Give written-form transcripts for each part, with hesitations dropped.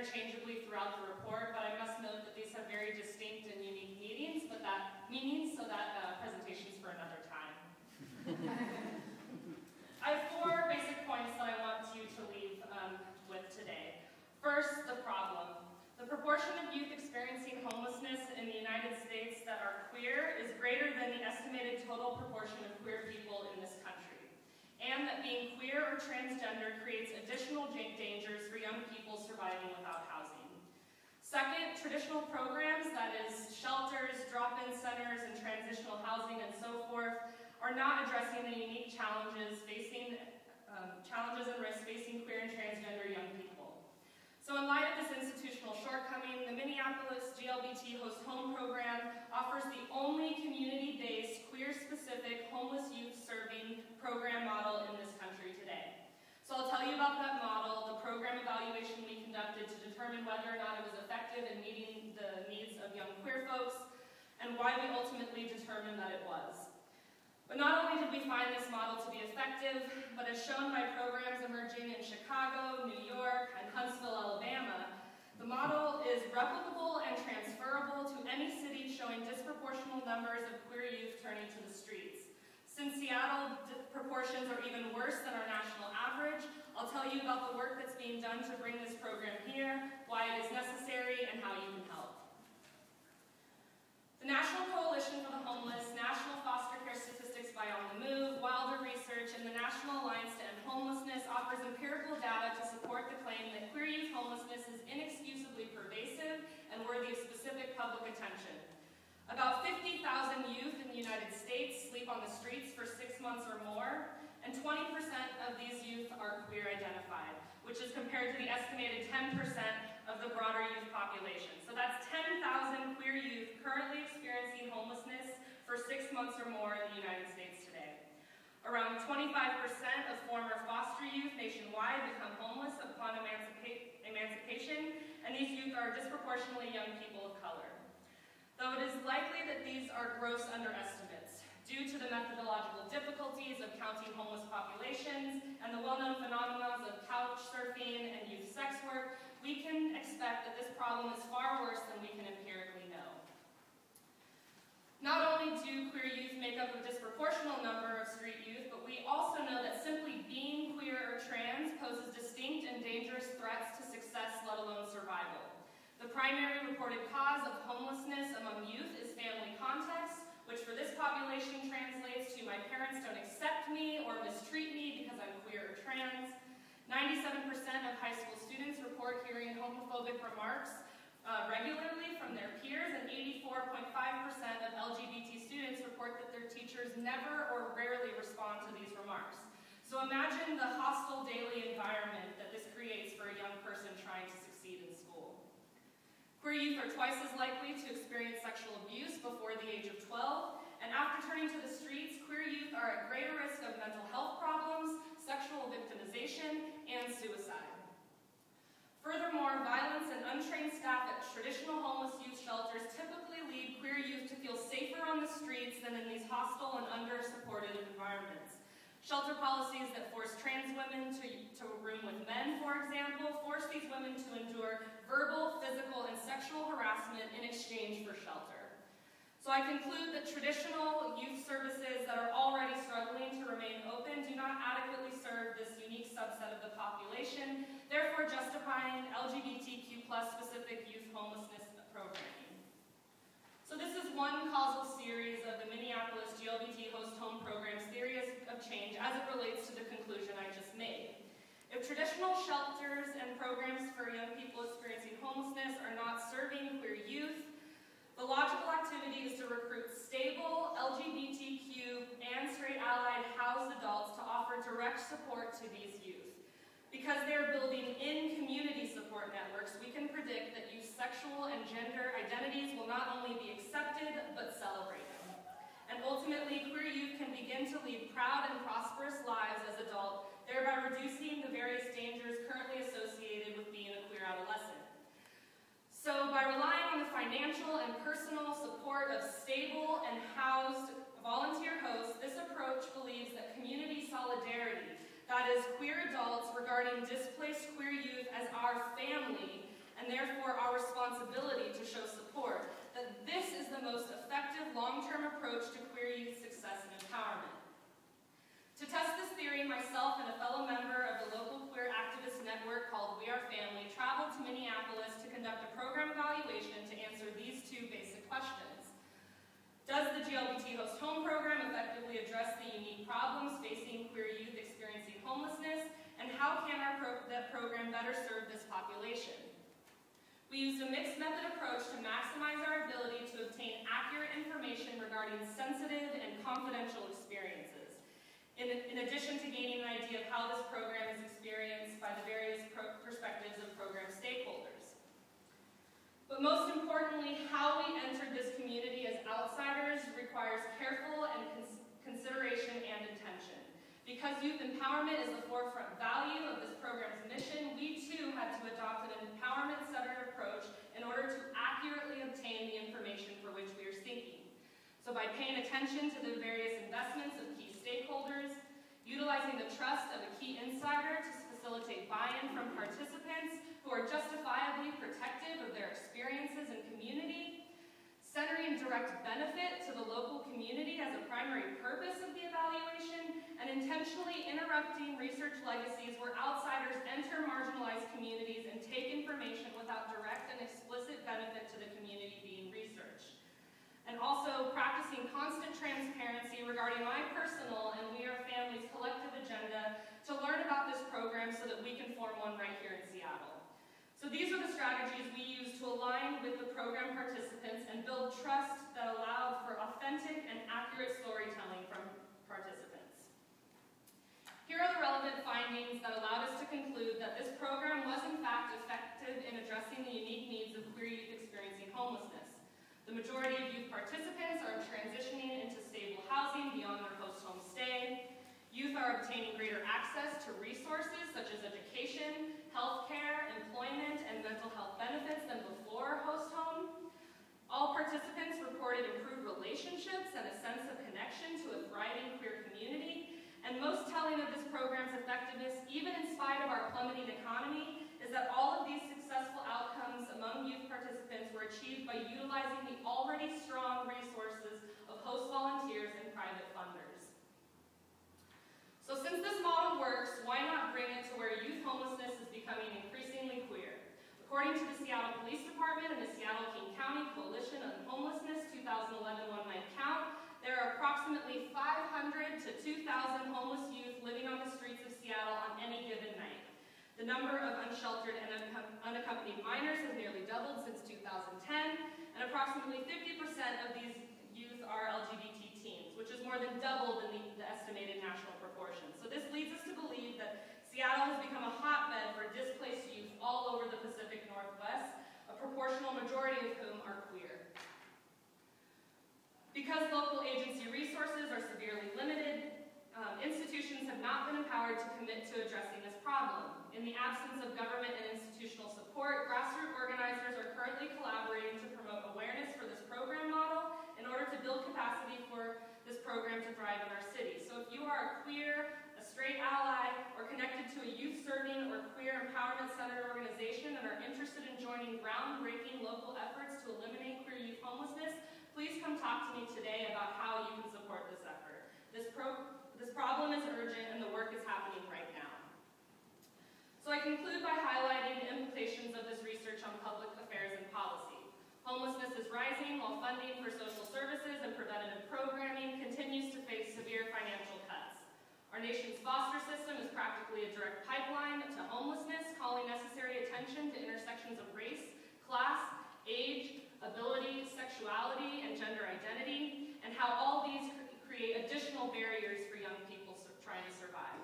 interchangeably throughout the report, but I must note that these have very distinct and unique meanings, so that presentation's for another time. I have 4 basic points that I want you to leave with today. First, the problem. The proportion of youth experiencing homelessness in the United States that are queer is greater than the estimated total proportion of queer people in this country, and that being queer or transgender creates additional dangers for young people surviving without housing. Second, traditional programs, that is shelters, drop-in centers, and transitional housing and so forth, are not addressing the unique challenges and risks facing queer and transgender young people. So in light of this institutional shortcoming, the Minneapolis GLBT Host Home program offers the only community-based, queer-specific homeless youth serving program model in this country today. So I'll tell you about that model, the program evaluation we conducted to determine whether or not it was effective in meeting the needs of young queer folks, and why we ultimately determined that it was. But not only did we find this model to be effective, but as shown by programs emerging in Chicago, New York, and Huntsville, Alabama, the model is replicable and transferable to any city showing disproportional numbers of queer youth turning to the streets. Since Seattle proportions are even worse than our national average, I'll tell you about the work that's being done to bring this program here, why it is necessary, and how you can help. The National Coalition for the Homeless, National Foster Care Statistics by On the Move, Wilder Research, and the National Alliance to End Homelessness offers empirical data to support the claim that queer youth homelessness is inexcusably pervasive and worthy of specific public attention. About 50,000 youth in the United States sleep on the streets for 6 months or more, and 20% of these youth are queer identified, which is compared to the estimated 10% of the broader youth population. So that's 10,000 queer youth currently experiencing homelessness for 6 months or more in the United States today. Around 25% of former foster youth nationwide become homeless upon emancipation, and these youth are disproportionately young people of color. Though it is likely that these are gross underestimates, due to the methodological difficulties of counting homeless populations and the well-known phenomena of couch surfing and youth sex work, we can expect that this problem is far worse than we can empirically know. Not only do queer youth make up a disproportional number of street youth, but we also know that simply being queer or trans poses distinct and dangerous threats to success, let alone survival. The primary reported cause of homelessness among youth is family context, which for this population translates to my parents don't accept me or mistreat me because I'm queer or trans. 97% of high school students report hearing homophobic remarks regularly from their peers, and 84.5% of LGBT students report that their teachers never or rarely respond to these remarks. So imagine the hostile daily environment that this creates for a young person trying to succeed in school. Queer youth are twice as likely to experience sexual abuse before the age of 12, and after turning to the streets, queer youth are at greater risk of mental health problems, sexual victimization, and suicide. Furthermore, violence and untrained staff at traditional homeless youth shelters typically lead queer youth to feel safer on the streets than in these hostile and under-supported environments. Shelter policies that force trans women to room with men, for example, force these women to endure verbal, physical, and sexual harassment in exchange for shelter. So I conclude that traditional youth services that are already struggling to remain open do not adequately serve this unique subset of the population, therefore justifying LGBTQ+ specific youth homelessness programming. So this is one causal series of the Minneapolis GLBT Host Home Program's theory of change as it relates to the conclusion I just made. If traditional shelters and programs for young people experiencing homelessness are not serving queer youth, the logical activity is to recruit stable, LGBTQ, and straight allied housed adults to offer direct support to these youth. Because they are building in community support networks, we can predict that youth sexual and gender identities will not only be accepted, but celebrated. And ultimately, queer youth can begin to lead proud and prosperous lives as adults, thereby reducing the various dangers currently associated with being a queer adolescent. So by relying on the financial and personal support of stable and housed volunteer hosts, this approach believes that community solidarity, that is, queer adults regarding displaced queer youth as our family, and therefore our responsibility to show support, that this is the most effective long-term approach to queer youth success and empowerment. To test this theory, myself and a fellow member of the local queer activist network called We Are Family traveled to Minneapolis to conduct a program evaluation to answer these two basic questions. Does the GLBT Host Home program effectively address the unique problems facing queer youth experiencing homelessness, and how can that program better serve this population? We used a mixed method approach to maximize our ability to obtain accurate information regarding sensitive and confidential experiences, in addition to gaining an idea of how this program is experienced by the various perspectives of program stakeholders. But most importantly, how we entered this community as outsiders requires careful and consideration and intention. Because youth empowerment is the forefront value of this program's mission, we too had to adopt an empowerment-centered approach in order to accurately obtain the information for which we are seeking. So by paying attention to the various investments of key stakeholders, utilizing the trust of a key insider to facilitate buy-in from participants who are justifiably protective of their experiences and community, centering direct benefit to the local community as a primary purpose of the evaluation, and intentionally interrupting research legacies where outsiders enter marginalized communities and take information without direct and explicit benefit to the community being researched. And also practicing constant transparency regarding my personal and We Are Family's collective agenda to learn about this program so that we can form one right here in Seattle. So these are the strategies we use to align with the program participants and build trust that allowed for authentic and accurate storytelling from participants. Here are the relevant findings that allowed us to conclude that this program was in fact effective in addressing the unique needs of queer youth experiencing homelessness. The majority of youth participants are transitioning into stable housing beyond their host home stay. Youth are obtaining greater access to resources such as education, healthcare, employment, and mental health benefits than before host home. All participants reported improved relationships and a sense of connection to a thriving queer community. And most telling of this program's effectiveness, even in spite of our plummeting economy, is that all of these successful outcomes among youth participants were achieved by utilizing the already strong resources of host volunteers and private funders. So since this model works, why not bring it to where youth homelessness is becoming increasingly queer? According to the Seattle Police Department and the Seattle-King County Coalition on Homelessness 2011 one-night count, there are approximately 500 to 2,000 homeless youth living on the streets of Seattle on any given night. The number of unsheltered and unaccompanied minors has nearly doubled since 2010, and approximately 50% of these youth are LGBT teens, which is more than double than the estimated national proportion. So this leads us to believe that Seattle has become a hotbed for displaced youth all over the Pacific Northwest, a proportional majority of whom are queer. Because local agency resources are severely limited, institutions have not been empowered to commit to addressing this problem. In the absence of government and institutional support, grassroots organizers are currently collaborating to promote awareness for this program model in order to build capacity for this program to thrive in our city. So if you are a queer, a straight ally, or connected to a youth-serving or queer empowerment-centered organization and are interested in joining groundbreaking local efforts to eliminate queer youth homelessness, please come talk to me today about how you can support this effort. This problem is urgent and the work is happening right now. So I conclude by highlighting the implications of this research on public affairs and policy. Homelessness is rising while funding for social services and preventative programming continues to face severe financial cuts. Our nation's foster system is practically a direct pipeline to homelessness, calling necessary attention to intersections of race, class, age, ability, sexuality, and gender identity, and how all these create additional barriers for young people trying to survive.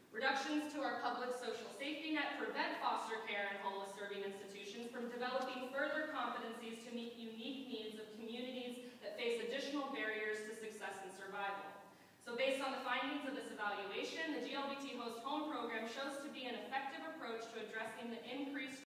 Reductions to our public social safety net prevent foster care and homeless serving institutions from developing further competencies to meet unique needs of communities that face additional barriers to success and survival. So based on the findings of this evaluation, the GLBT Host Home program shows to be an effective approach to addressing the increased